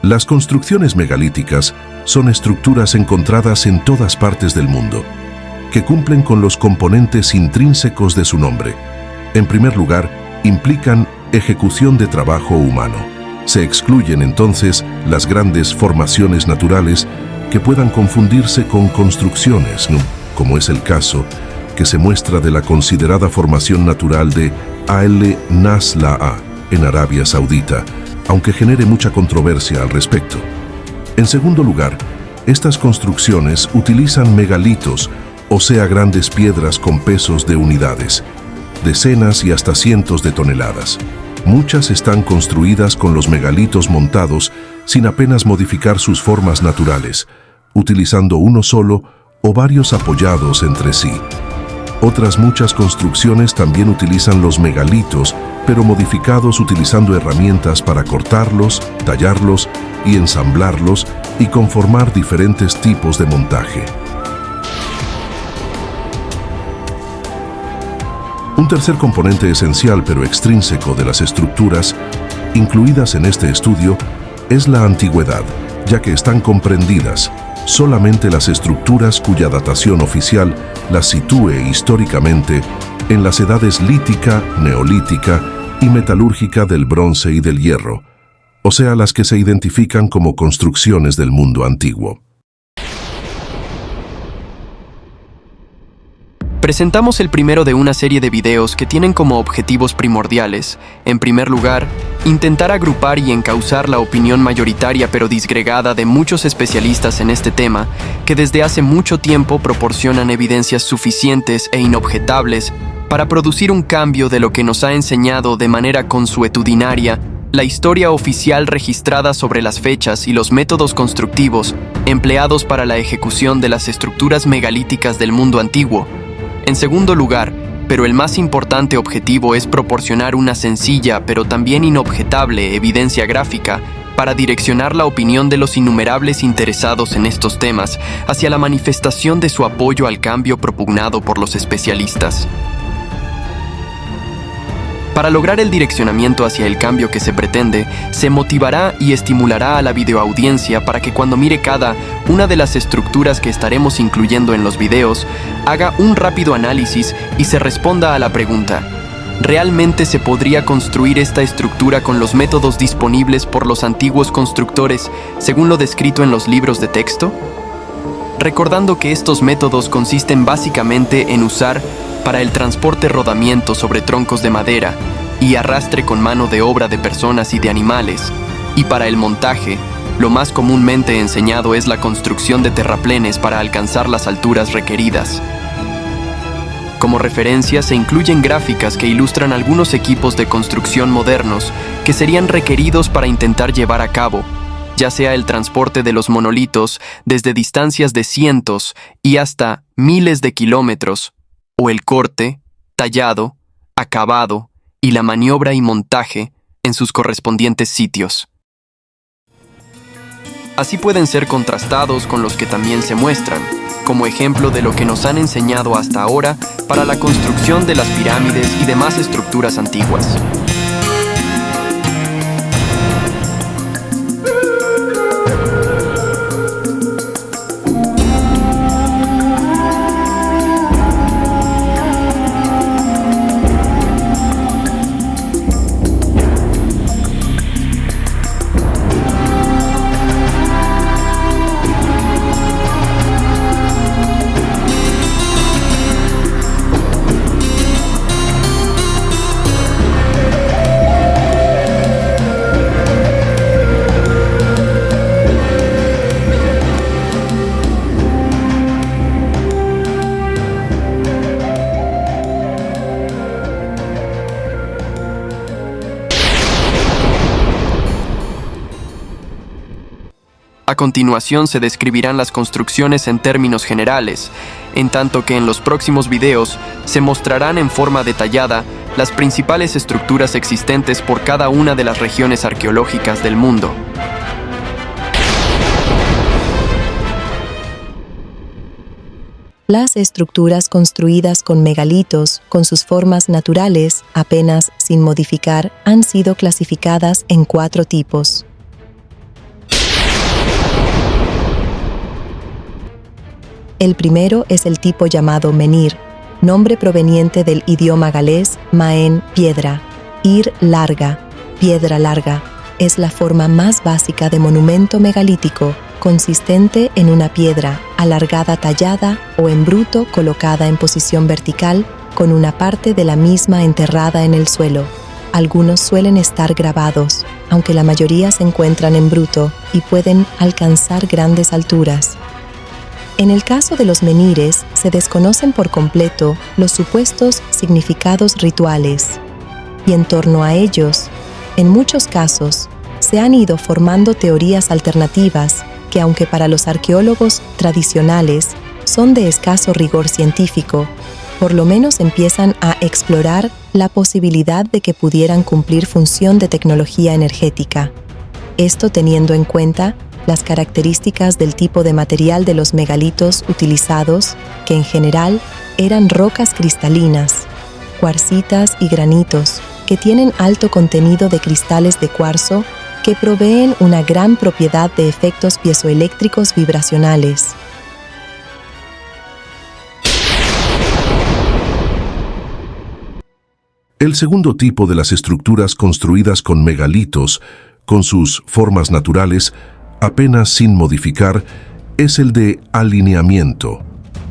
Las construcciones megalíticas son estructuras encontradas en todas partes del mundo, que cumplen con los componentes intrínsecos de su nombre. En primer lugar, implican ejecución de trabajo humano. Se excluyen entonces las grandes formaciones naturales que puedan confundirse con construcciones, como es el caso que se muestra de la considerada formación natural de Al-Nasla'a en Arabia Saudita, aunque genere mucha controversia al respecto. En segundo lugar, estas construcciones utilizan megalitos, o sea, grandes piedras con pesos de unidades, decenas y hasta cientos de toneladas. Muchas están construidas con los megalitos montados sin apenas modificar sus formas naturales, utilizando uno solo o varios apoyados entre sí. Otras muchas construcciones también utilizan los megalitos, pero modificados utilizando herramientas para cortarlos, tallarlos y ensamblarlos y conformar diferentes tipos de montaje. Un tercer componente esencial pero extrínseco de las estructuras incluidas en este estudio es la antigüedad, ya que están comprendidas solamente las estructuras cuya datación oficial las sitúe históricamente en las edades lítica, neolítica y metalúrgica del bronce y del hierro, o sea, las que se identifican como construcciones del mundo antiguo. Presentamos el primero de una serie de videos que tienen como objetivos primordiales, en primer lugar, intentar agrupar y encauzar la opinión mayoritaria pero disgregada de muchos especialistas en este tema, que desde hace mucho tiempo proporcionan evidencias suficientes e inobjetables para producir un cambio de lo que nos ha enseñado de manera consuetudinaria la historia oficial registrada sobre las fechas y los métodos constructivos empleados para la ejecución de las estructuras megalíticas del mundo antiguo. En segundo lugar, pero el más importante objetivo es proporcionar una sencilla pero también inobjetable evidencia gráfica para direccionar la opinión de los innumerables interesados en estos temas hacia la manifestación de su apoyo al cambio propugnado por los especialistas. Para lograr el direccionamiento hacia el cambio que se pretende, se motivará y estimulará a la videoaudiencia para que cuando mire cada una de las estructuras que estaremos incluyendo en los videos, haga un rápido análisis y se responda a la pregunta: ¿realmente se podría construir esta estructura con los métodos disponibles por los antiguos constructores según lo descrito en los libros de texto? Recordando que estos métodos consisten básicamente en usar para el transporte rodamiento sobre troncos de madera y arrastre con mano de obra de personas y de animales, y para el montaje, lo más comúnmente enseñado es la construcción de terraplenes para alcanzar las alturas requeridas. Como referencia se incluyen gráficas que ilustran algunos equipos de construcción modernos que serían requeridos para intentar llevar a cabo, ya sea el transporte de los monolitos desde distancias de cientos y hasta miles de kilómetros, o el corte, tallado, acabado y la maniobra y montaje en sus correspondientes sitios. Así pueden ser contrastados con los que también se muestran, como ejemplo de lo que nos han enseñado hasta ahora para la construcción de las pirámides y demás estructuras antiguas. A continuación se describirán las construcciones en términos generales, en tanto que en los próximos videos se mostrarán en forma detallada las principales estructuras existentes por cada una de las regiones arqueológicas del mundo. Las estructuras construidas con megalitos, con sus formas naturales, apenas sin modificar, han sido clasificadas en 4 tipos. El primero es el tipo llamado menhir, nombre proveniente del idioma galés maen, piedra, ir, larga, piedra larga. Es la forma más básica de monumento megalítico, consistente en una piedra alargada tallada o en bruto colocada en posición vertical con una parte de la misma enterrada en el suelo. Algunos suelen estar grabados, aunque la mayoría se encuentran en bruto y pueden alcanzar grandes alturas. En el caso de los menhires, se desconocen por completo los supuestos significados rituales, y en torno a ellos, en muchos casos, se han ido formando teorías alternativas que, aunque para los arqueólogos tradicionales son de escaso rigor científico, por lo menos empiezan a explorar la posibilidad de que pudieran cumplir función de tecnología energética. Esto teniendo en cuenta las características del tipo de material de los megalitos utilizados, que en general eran rocas cristalinas, cuarcitas y granitos, que tienen alto contenido de cristales de cuarzo que proveen una gran propiedad de efectos piezoeléctricos vibracionales. El segundo tipo de las estructuras construidas con megalitos, con sus formas naturales, apenas sin modificar, es el de alineamiento,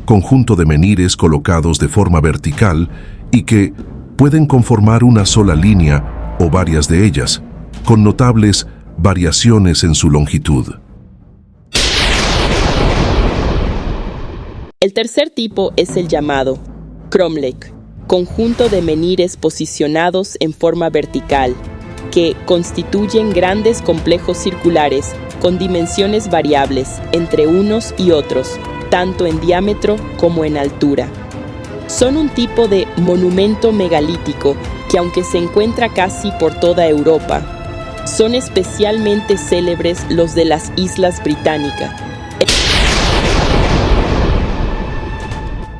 conjunto de menhires colocados de forma vertical y que pueden conformar una sola línea o varias de ellas, con notables variaciones en su longitud. El tercer tipo es el llamado cromlech, conjunto de menhires posicionados en forma vertical, que constituyen grandes complejos circulares con dimensiones variables entre unos y otros, tanto en diámetro como en altura. Son un tipo de monumento megalítico que, aunque se encuentra casi por toda Europa, son especialmente célebres los de las Islas Británicas.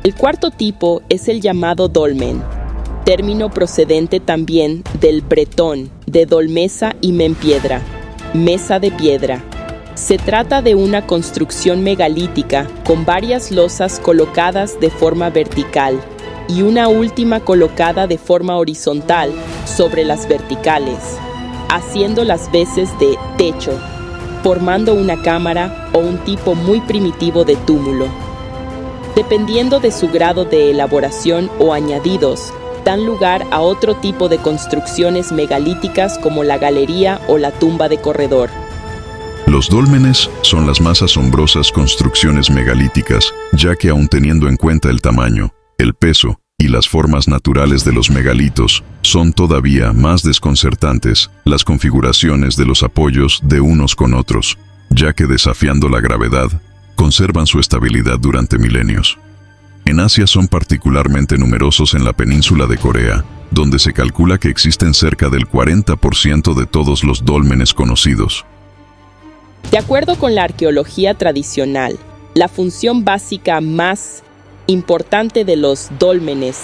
El cuarto tipo es el llamado dolmen, término procedente también del bretón, de dolmesa y mempiedra, mesa de piedra. Se trata de una construcción megalítica con varias losas colocadas de forma vertical y una última colocada de forma horizontal sobre las verticales, haciendo las veces de techo, formando una cámara o un tipo muy primitivo de túmulo. Dependiendo de su grado de elaboración o añadidos, dan lugar a otro tipo de construcciones megalíticas como la galería o la tumba de corredor. Los dólmenes son las más asombrosas construcciones megalíticas, ya que aun teniendo en cuenta el tamaño, el peso y las formas naturales de los megalitos, son todavía más desconcertantes las configuraciones de los apoyos de unos con otros, ya que desafiando la gravedad, conservan su estabilidad durante milenios. En Asia son particularmente numerosos en la península de Corea, donde se calcula que existen cerca del 40% de todos los dólmenes conocidos. De acuerdo con la arqueología tradicional, la función básica más importante de los dólmenes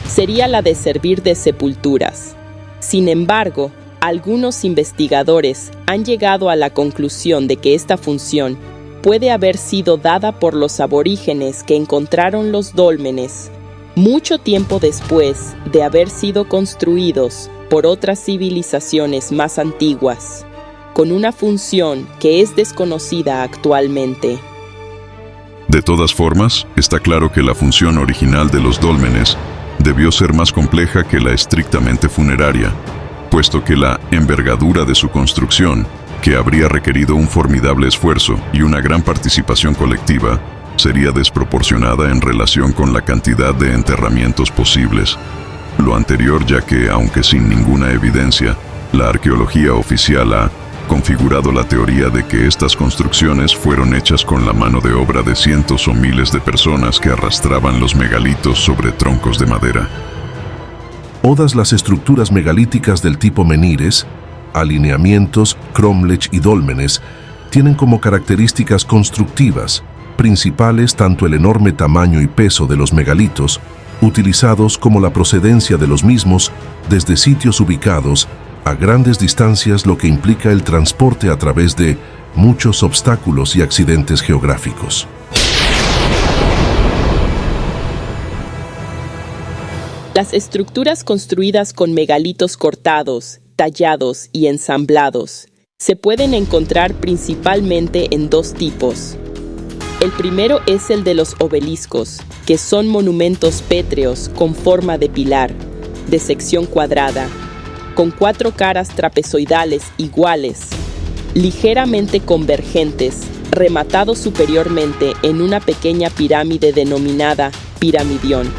sería la de servir de sepulturas. Sin embargo, algunos investigadores han llegado a la conclusión de que esta función puede haber sido dada por los aborígenes que encontraron los dólmenes mucho tiempo después de haber sido construidos por otras civilizaciones más antiguas, con una función que es desconocida actualmente. De todas formas, está claro que la función original de los dólmenes debió ser más compleja que la estrictamente funeraria, puesto que la envergadura de su construcción, que habría requerido un formidable esfuerzo y una gran participación colectiva, sería desproporcionada en relación con la cantidad de enterramientos posibles. Lo anterior ya que, aunque sin ninguna evidencia, la arqueología oficial ha configurado la teoría de que estas construcciones fueron hechas con la mano de obra de cientos o miles de personas que arrastraban los megalitos sobre troncos de madera. Todas las estructuras megalíticas del tipo menhires, alineamientos, cromlech y dólmenes, tienen como características constructivas principales tanto el enorme tamaño y peso de los megalitos, utilizados como la procedencia de los mismos desde sitios ubicados a grandes distancias, lo que implica el transporte a través de muchos obstáculos y accidentes geográficos. Las estructuras construidas con megalitos cortados, tallados y ensamblados se pueden encontrar principalmente en dos tipos. El primero es el de los obeliscos, que son monumentos pétreos con forma de pilar, de sección cuadrada, con 4 caras trapezoidales iguales, ligeramente convergentes, rematados superiormente en una pequeña pirámide denominada piramidión.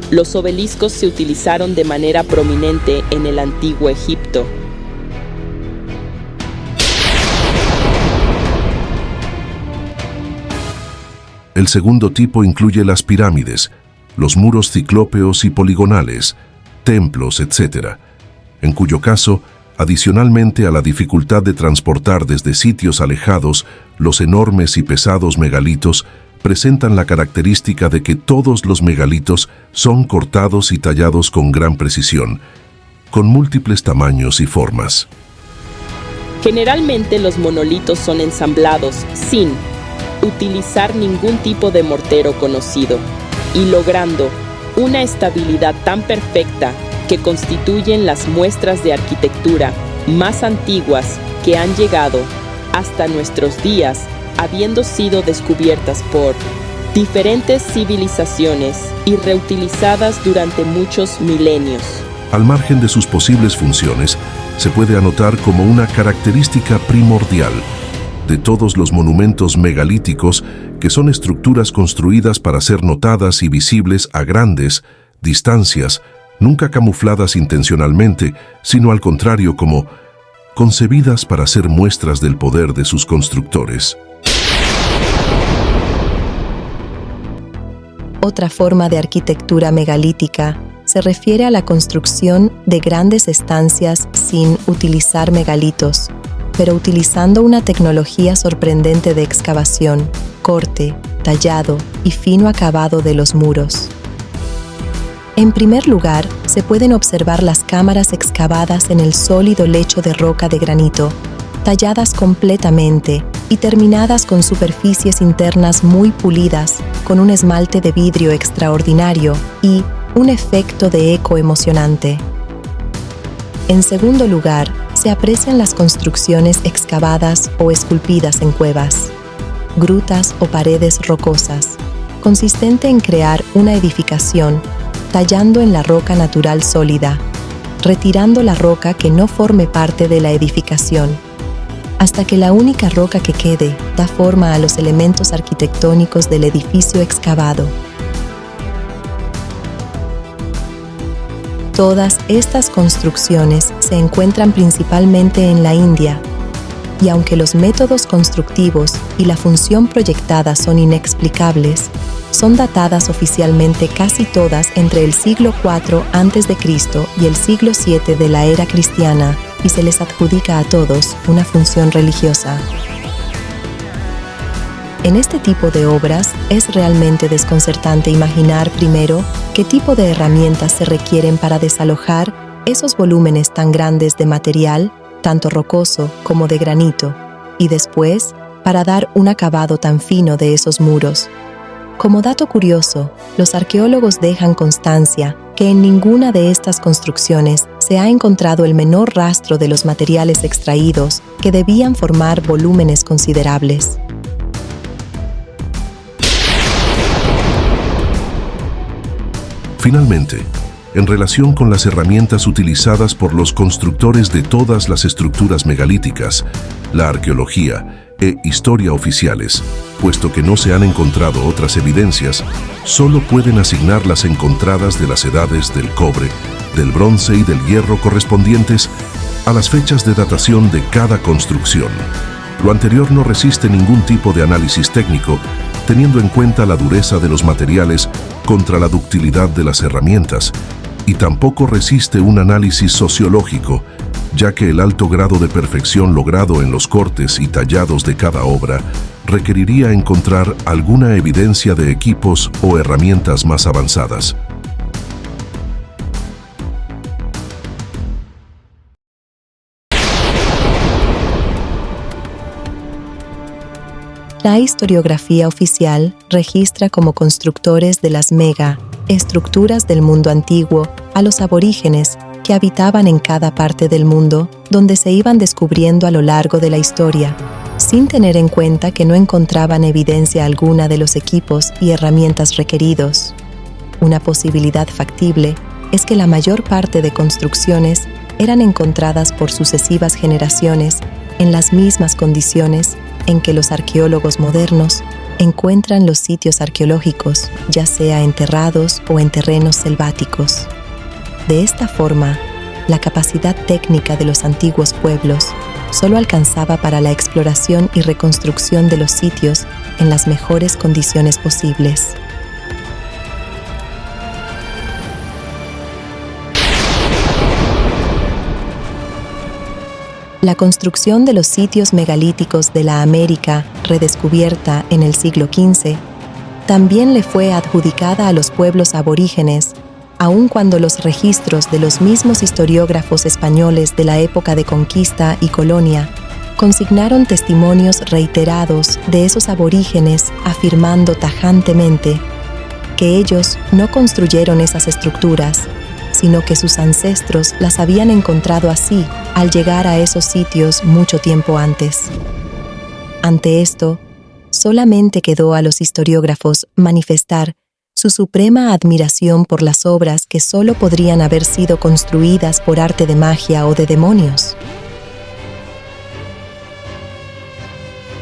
Los obeliscos se utilizaron de manera prominente en el antiguo Egipto. El segundo tipo incluye las pirámides, los muros ciclópeos y poligonales, templos, etc., en cuyo caso, adicionalmente a la dificultad de transportar desde sitios alejados, los enormes y pesados megalitos presentan la característica de que todos los megalitos son cortados y tallados con gran precisión, con múltiples tamaños y formas. Generalmente los monolitos son ensamblados sin utilizar ningún tipo de mortero conocido y logrando una estabilidad tan perfecta que constituyen las muestras de arquitectura más antiguas que han llegado hasta nuestros días, habiendo sido descubiertas por diferentes civilizaciones y reutilizadas durante muchos milenios. Al margen de sus posibles funciones, se puede anotar como una característica primordial de todos los monumentos megalíticos que son estructuras construidas para ser notadas y visibles a grandes distancias, nunca camufladas intencionalmente, sino al contrario como concebidas para ser muestras del poder de sus constructores. Otra forma de arquitectura megalítica se refiere a la construcción de grandes estancias sin utilizar megalitos, pero utilizando una tecnología sorprendente de excavación, corte, tallado y fino acabado de los muros. En primer lugar, se pueden observar las cámaras excavadas en el sólido lecho de roca de granito, talladas completamente y terminadas con superficies internas muy pulidas, con un esmalte de vidrio extraordinario y un efecto de eco emocionante. En segundo lugar, se aprecian las construcciones excavadas o esculpidas en cuevas, grutas o paredes rocosas, consistente en crear una edificación tallando en la roca natural sólida, retirando la roca que no forme parte de la edificación, hasta que la única roca que quede da forma a los elementos arquitectónicos del edificio excavado. Todas estas construcciones se encuentran principalmente en la India, y aunque los métodos constructivos y la función proyectada son inexplicables, son datadas oficialmente casi todas entre el siglo IV a.C. y el siglo VII de la era cristiana, y se les adjudica a todos una función religiosa. En este tipo de obras es realmente desconcertante imaginar primero qué tipo de herramientas se requieren para desalojar esos volúmenes tan grandes de material, tanto rocoso como de granito, y después para dar un acabado tan fino de esos muros. Como dato curioso, los arqueólogos dejan constancia que en ninguna de estas construcciones se ha encontrado el menor rastro de los materiales extraídos que debían formar volúmenes considerables. Finalmente, en relación con las herramientas utilizadas por los constructores de todas las estructuras megalíticas, la arqueología e historia oficiales, puesto que no se han encontrado otras evidencias, solo pueden asignar las encontradas de las edades del cobre, del bronce y del hierro correspondientes a las fechas de datación de cada construcción. Lo anterior no resiste ningún tipo de análisis técnico, teniendo en cuenta la dureza de los materiales contra la ductilidad de las herramientas, y tampoco resiste un análisis sociológico, ya que el alto grado de perfección logrado en los cortes y tallados de cada obra requeriría encontrar alguna evidencia de equipos o herramientas más avanzadas. La historiografía oficial registra como constructores de las mega estructuras del mundo antiguo a los aborígenes que habitaban en cada parte del mundo, donde se iban descubriendo a lo largo de la historia, sin tener en cuenta que no encontraban evidencia alguna de los equipos y herramientas requeridos. Una posibilidad factible es que la mayor parte de construcciones eran encontradas por sucesivas generaciones en las mismas condiciones en que los arqueólogos modernos encuentran los sitios arqueológicos, ya sea enterrados o en terrenos selváticos. De esta forma, la capacidad técnica de los antiguos pueblos solo alcanzaba para la exploración y reconstrucción de los sitios en las mejores condiciones posibles. La construcción de los sitios megalíticos de la América redescubierta en el siglo XV también le fue adjudicada a los pueblos aborígenes, aun cuando los registros de los mismos historiógrafos españoles de la época de conquista y colonia consignaron testimonios reiterados de esos aborígenes afirmando tajantemente que ellos no construyeron esas estructuras, sino que sus ancestros las habían encontrado así al llegar a esos sitios mucho tiempo antes. Ante esto, solamente quedó a los historiógrafos manifestar su suprema admiración por las obras que solo podrían haber sido construidas por arte de magia o de demonios.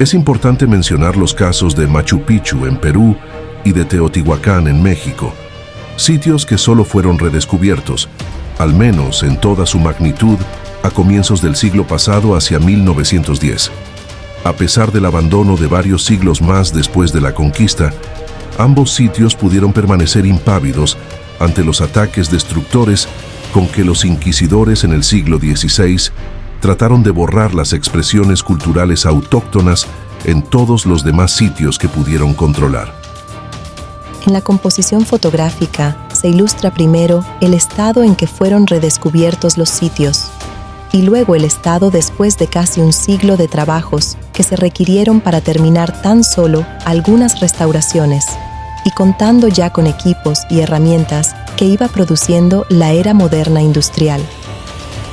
Es importante mencionar los casos de Machu Picchu en Perú y de Teotihuacán en México, sitios que solo fueron redescubiertos, al menos en toda su magnitud, a comienzos del siglo pasado hacia 1910. A pesar del abandono de varios siglos más después de la conquista, ambos sitios pudieron permanecer impávidos ante los ataques destructores con que los inquisidores en el siglo XVI trataron de borrar las expresiones culturales autóctonas en todos los demás sitios que pudieron controlar. En la composición fotográfica se ilustra primero el estado en que fueron redescubiertos los sitios y luego el estado después de casi un siglo de trabajos que se requirieron para terminar tan solo algunas restauraciones y contando ya con equipos y herramientas que iba produciendo la era moderna industrial.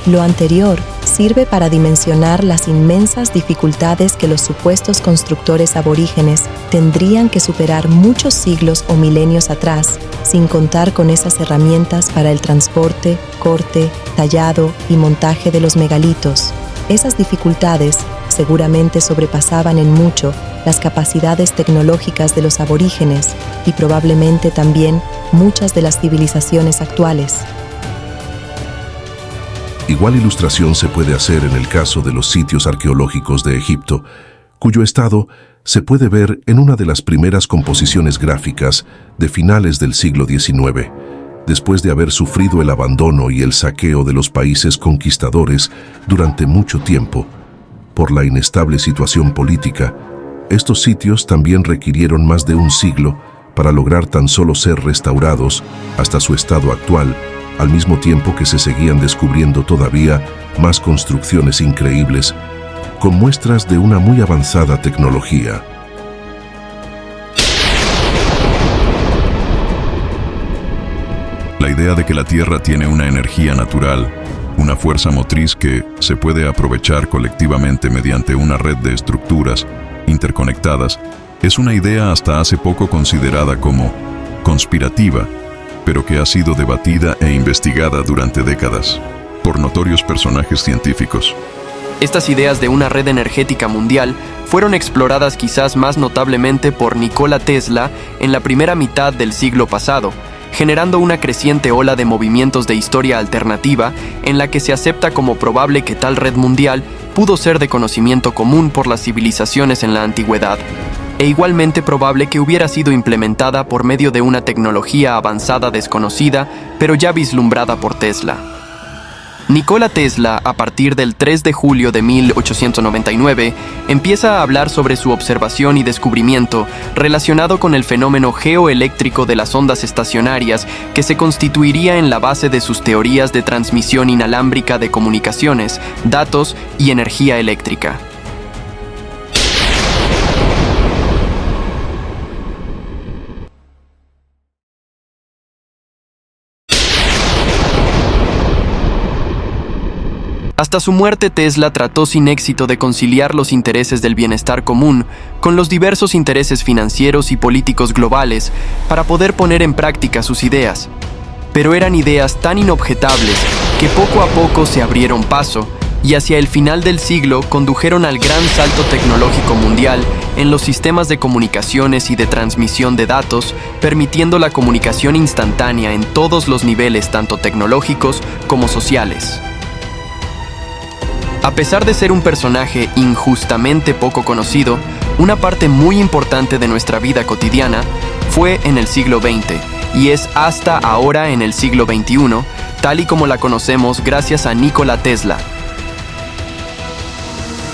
Lo anterior sirve para dimensionar las inmensas dificultades que los supuestos constructores aborígenes tendrían que superar muchos siglos o milenios atrás, sin contar con esas herramientas para el transporte, corte, tallado y montaje de los megalitos. Esas dificultades seguramente sobrepasaban en mucho las capacidades tecnológicas de los aborígenes y probablemente también muchas de las civilizaciones actuales. Igual ilustración se puede hacer en el caso de los sitios arqueológicos de Egipto, cuyo estado se puede ver en una de las primeras composiciones gráficas de finales del siglo XIX, después de haber sufrido el abandono y el saqueo de los países conquistadores durante mucho tiempo. Por la inestable situación política, estos sitios también requirieron más de un siglo para lograr tan solo ser restaurados hasta su estado actual, al mismo tiempo que se seguían descubriendo todavía más construcciones increíbles, con muestras de una muy avanzada tecnología. La idea de que la Tierra tiene una energía natural, una fuerza motriz que se puede aprovechar colectivamente mediante una red de estructuras interconectadas, es una idea hasta hace poco considerada como conspirativa, pero que ha sido debatida e investigada durante décadas por notorios personajes científicos. Estas ideas de una red energética mundial fueron exploradas quizás más notablemente por Nikola Tesla en la primera mitad del siglo pasado, generando una creciente ola de movimientos de historia alternativa en la que se acepta como probable que tal red mundial pudo ser de conocimiento común por las civilizaciones en la antigüedad, e igualmente probable que hubiera sido implementada por medio de una tecnología avanzada desconocida, pero ya vislumbrada por Tesla. Nikola Tesla, a partir del 3 de julio de 1899, empieza a hablar sobre su observación y descubrimiento relacionado con el fenómeno geoeléctrico de las ondas estacionarias que se constituiría en la base de sus teorías de transmisión inalámbrica de comunicaciones, datos y energía eléctrica. Hasta su muerte, Tesla trató sin éxito de conciliar los intereses del bienestar común con los diversos intereses financieros y políticos globales para poder poner en práctica sus ideas. Pero eran ideas tan inobjetables que poco a poco se abrieron paso y hacia el final del siglo condujeron al gran salto tecnológico mundial en los sistemas de comunicaciones y de transmisión de datos, permitiendo la comunicación instantánea en todos los niveles, tanto tecnológicos como sociales. A pesar de ser un personaje injustamente poco conocido, una parte muy importante de nuestra vida cotidiana fue en el siglo XX y es hasta ahora en el siglo XXI, tal y como la conocemos gracias a Nikola Tesla.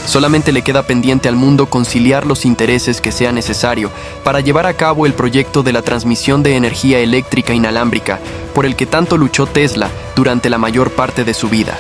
Solamente le queda pendiente al mundo conciliar los intereses que sea necesario para llevar a cabo el proyecto de la transmisión de energía eléctrica inalámbrica, por el que tanto luchó Tesla durante la mayor parte de su vida.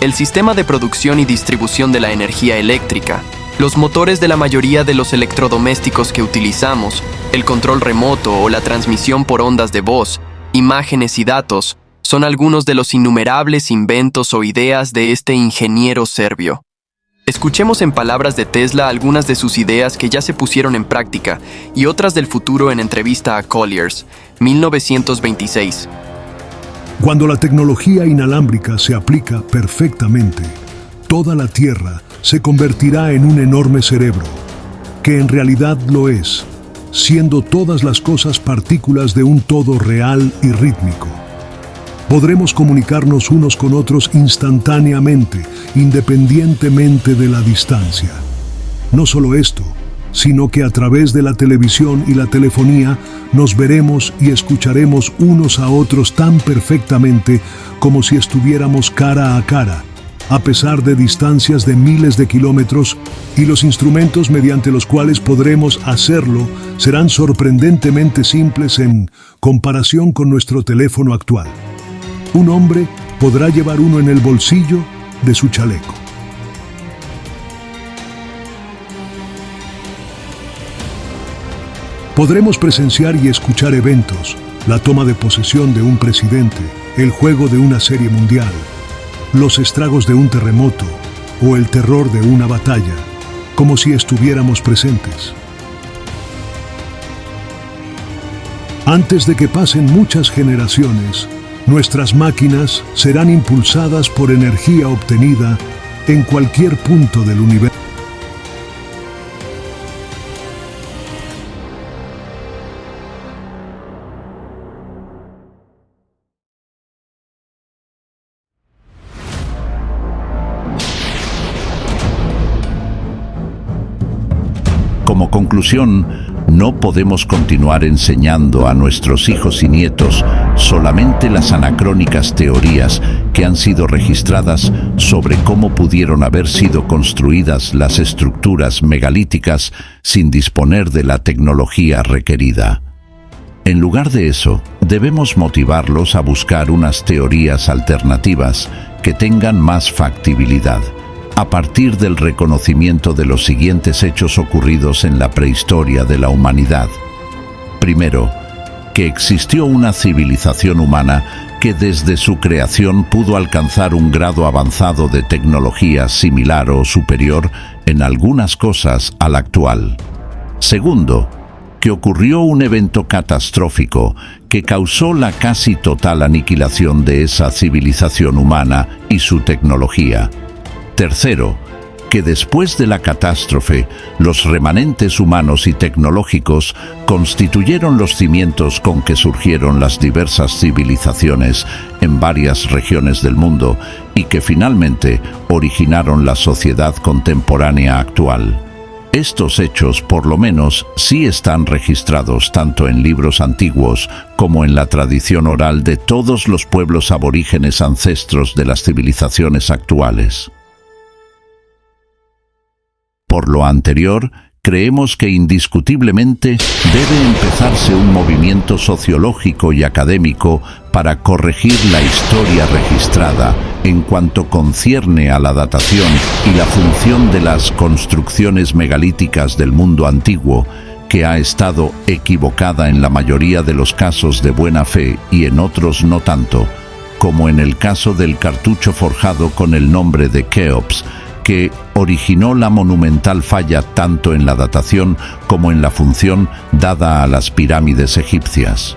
El sistema de producción y distribución de la energía eléctrica, los motores de la mayoría de los electrodomésticos que utilizamos, el control remoto o la transmisión por ondas de voz, imágenes y datos, son algunos de los innumerables inventos o ideas de este ingeniero serbio. Escuchemos en palabras de Tesla algunas de sus ideas que ya se pusieron en práctica y otras del futuro en entrevista a Colliers, 1926. Cuando la tecnología inalámbrica se aplica perfectamente, toda la Tierra se convertirá en un enorme cerebro, que en realidad lo es, siendo todas las cosas partículas de un todo real y rítmico. Podremos comunicarnos unos con otros instantáneamente, independientemente de la distancia. No solo esto, sino que a través de la televisión y la telefonía nos veremos y escucharemos unos a otros tan perfectamente como si estuviéramos cara a cara, a pesar de distancias de miles de kilómetros, y los instrumentos mediante los cuales podremos hacerlo serán sorprendentemente simples en comparación con nuestro teléfono actual. Un hombre podrá llevar uno en el bolsillo de su chaleco. Podremos presenciar y escuchar eventos, la toma de posesión de un presidente, el juego de una serie mundial, los estragos de un terremoto o el terror de una batalla, como si estuviéramos presentes. Antes de que pasen muchas generaciones, nuestras máquinas serán impulsadas por energía obtenida en cualquier punto del universo. Como conclusión, no podemos continuar enseñando a nuestros hijos y nietos solamente las anacrónicas teorías que han sido registradas sobre cómo pudieron haber sido construidas las estructuras megalíticas sin disponer de la tecnología requerida. En lugar de eso, debemos motivarlos a buscar unas teorías alternativas que tengan más factibilidad, a partir del reconocimiento de los siguientes hechos ocurridos en la prehistoria de la humanidad. Primero, que existió una civilización humana que desde su creación pudo alcanzar un grado avanzado de tecnología similar o superior en algunas cosas al actual. Segundo, que ocurrió un evento catastrófico que causó la casi total aniquilación de esa civilización humana y su tecnología. Tercero, que después de la catástrofe, los remanentes humanos y tecnológicos constituyeron los cimientos con que surgieron las diversas civilizaciones en varias regiones del mundo y que finalmente originaron la sociedad contemporánea actual. Estos hechos, por lo menos, sí están registrados tanto en libros antiguos como en la tradición oral de todos los pueblos aborígenes ancestros de las civilizaciones actuales. Por lo anterior, creemos que indiscutiblemente debe empezarse un movimiento sociológico y académico para corregir la historia registrada en cuanto concierne a la datación y la función de las construcciones megalíticas del mundo antiguo, que ha estado equivocada en la mayoría de los casos de buena fe y en otros no tanto, como en el caso del cartucho forjado con el nombre de Keops, que originó la monumental falla tanto en la datación como en la función dada a las pirámides egipcias.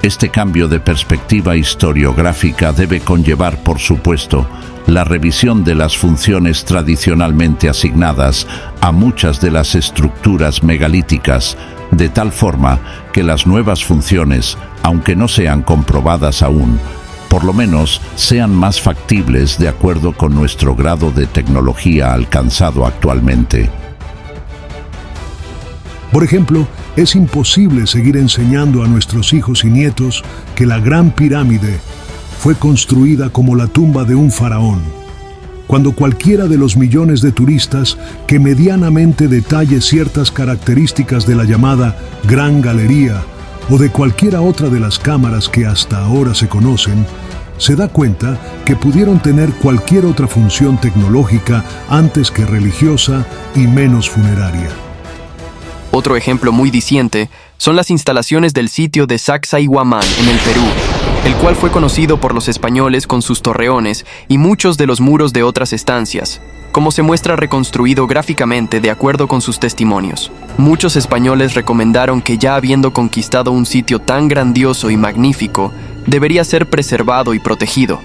Este cambio de perspectiva historiográfica debe conllevar, por supuesto, la revisión de las funciones tradicionalmente asignadas a muchas de las estructuras megalíticas, de tal forma que las nuevas funciones, aunque no sean comprobadas aún, por lo menos sean más factibles de acuerdo con nuestro grado de tecnología alcanzado actualmente. Por ejemplo, es imposible seguir enseñando a nuestros hijos y nietos que la Gran Pirámide fue construida como la tumba de un faraón, cuando cualquiera de los millones de turistas que medianamente detalle ciertas características de la llamada Gran Galería o de cualquiera otra de las cámaras que hasta ahora se conocen, se da cuenta que pudieron tener cualquier otra función tecnológica antes que religiosa y menos funeraria. Otro ejemplo muy diciente son las instalaciones del sitio de Sacsayhuamán en el Perú, el cual fue conocido por los españoles con sus torreones y muchos de los muros de otras estancias, como se muestra reconstruido gráficamente de acuerdo con sus testimonios. Muchos españoles recomendaron que, ya habiendo conquistado un sitio tan grandioso y magnífico, debería ser preservado y protegido.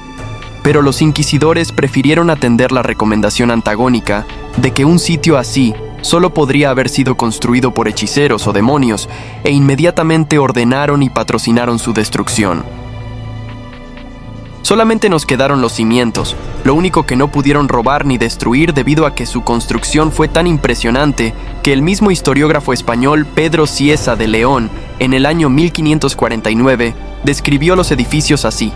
Pero los inquisidores prefirieron atender la recomendación antagónica de que un sitio así solo podría haber sido construido por hechiceros o demonios, e inmediatamente ordenaron y patrocinaron su destrucción. Solamente nos quedaron los cimientos, lo único que no pudieron robar ni destruir debido a que su construcción fue tan impresionante que el mismo historiógrafo español Pedro Cieza de León, en el año 1549, describió los edificios así.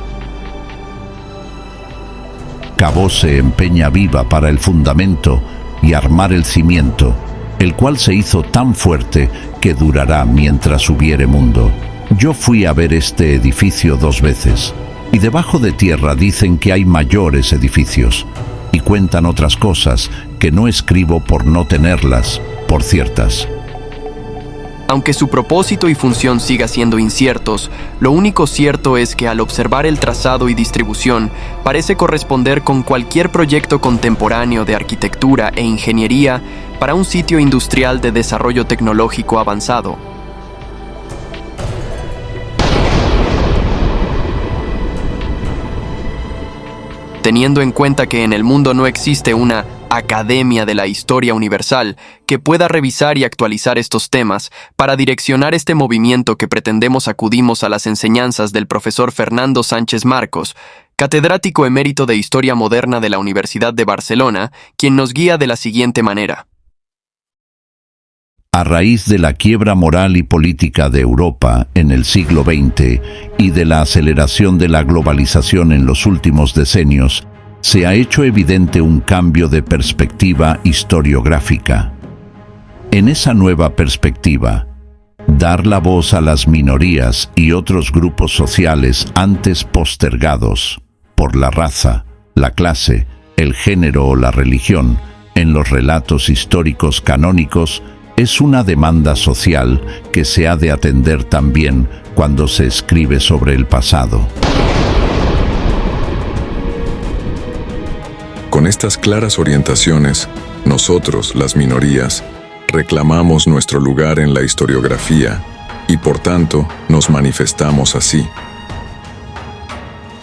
Cabo se empeña viva para el fundamento y armar el cimiento, el cual se hizo tan fuerte que durará mientras hubiere mundo. Yo fui a ver este edificio 2 veces, y debajo de tierra dicen que hay mayores edificios, y cuentan otras cosas que no escribo por no tenerlas por ciertas. Aunque su propósito y función siga siendo inciertos, lo único cierto es que al observar el trazado y distribución, parece corresponder con cualquier proyecto contemporáneo de arquitectura e ingeniería para un sitio industrial de desarrollo tecnológico avanzado. Teniendo en cuenta que en el mundo no existe una Academia de la Historia Universal que pueda revisar y actualizar estos temas, para direccionar este movimiento que pretendemos acudimos a las enseñanzas del profesor Fernando Sánchez Marcos, catedrático emérito de Historia Moderna de la Universidad de Barcelona, quien nos guía de la siguiente manera. A raíz de la quiebra moral y política de Europa en el siglo XX y de la aceleración de la globalización en los últimos decenios, se ha hecho evidente un cambio de perspectiva historiográfica. En esa nueva perspectiva, dar la voz a las minorías y otros grupos sociales antes postergados por la raza, la clase, el género o la religión en los relatos históricos canónicos es una demanda social que se ha de atender también cuando se escribe sobre el pasado. Con estas claras orientaciones, nosotros, las minorías, reclamamos nuestro lugar en la historiografía y, por tanto, nos manifestamos así.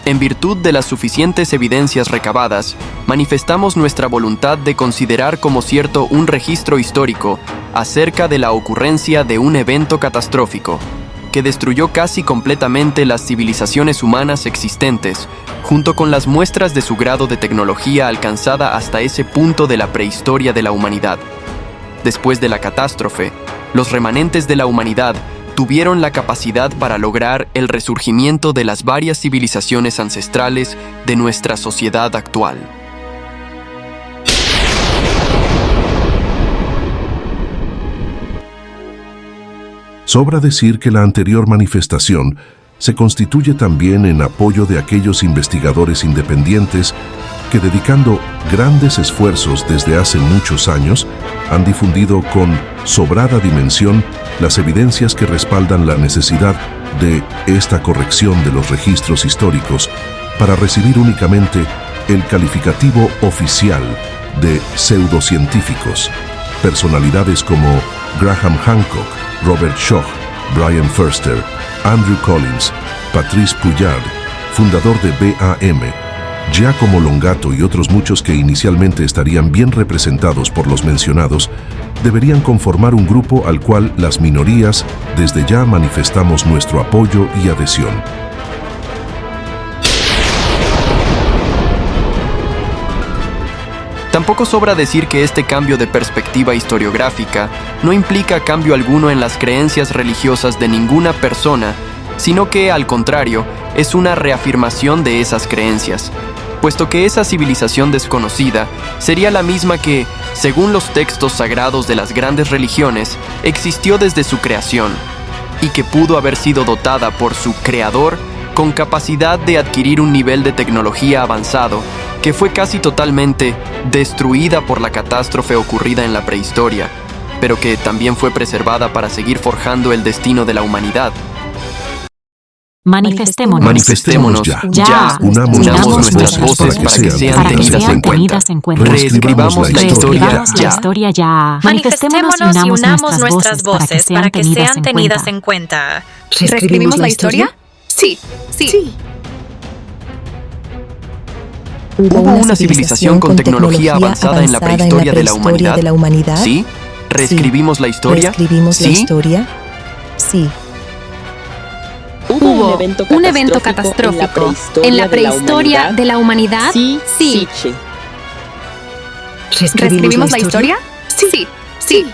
En virtud de las suficientes evidencias recabadas, manifestamos nuestra voluntad de considerar como cierto un registro histórico acerca de la ocurrencia de un evento catastrófico que destruyó casi completamente las civilizaciones humanas existentes, junto con las muestras de su grado de tecnología alcanzada hasta ese punto de la prehistoria de la humanidad. Después de la catástrofe, los remanentes de la humanidad tuvieron la capacidad para lograr el resurgimiento de las varias civilizaciones ancestrales de nuestra sociedad actual. Sobra decir que la anterior manifestación se constituye también en apoyo de aquellos investigadores independientes que, dedicando grandes esfuerzos desde hace muchos años, han difundido con sobrada dimensión las evidencias que respaldan la necesidad de esta corrección de los registros históricos para recibir únicamente el calificativo oficial de pseudocientíficos. Personalidades como Graham Hancock, Robert Schoch, Brian Foerster, Andrew Collins, Patrice Pouillard, fundador de BAM, Giacomo Longato y otros muchos que inicialmente estarían bien representados por los mencionados, deberían conformar un grupo al cual las minorías desde ya manifestamos nuestro apoyo y adhesión. Tampoco sobra decir que este cambio de perspectiva historiográfica no implica cambio alguno en las creencias religiosas de ninguna persona, sino que, al contrario, es una reafirmación de esas creencias, puesto que esa civilización desconocida sería la misma que, según los textos sagrados de las grandes religiones, existió desde su creación, y que pudo haber sido dotada por su creador con capacidad de adquirir un nivel de tecnología avanzado que fue casi totalmente destruida por la catástrofe ocurrida en la prehistoria, pero que también fue preservada para seguir forjando el destino de la humanidad. Manifestémonos Ya. Unamos nuestras voces para que sean tenidas en cuenta. Reescribamos la historia ya. Manifestémonos y unamos nuestras voces para que sean tenidas en cuenta. ¿Reescribimos la historia? Sí. ¿Hubo una civilización con tecnología avanzada en la prehistoria de la humanidad? ¿Sí? ¿Reescribimos la historia? Sí. ¿Hubo un evento catastrófico en la prehistoria de la humanidad? Sí. ¿Reescribimos la historia? Sí.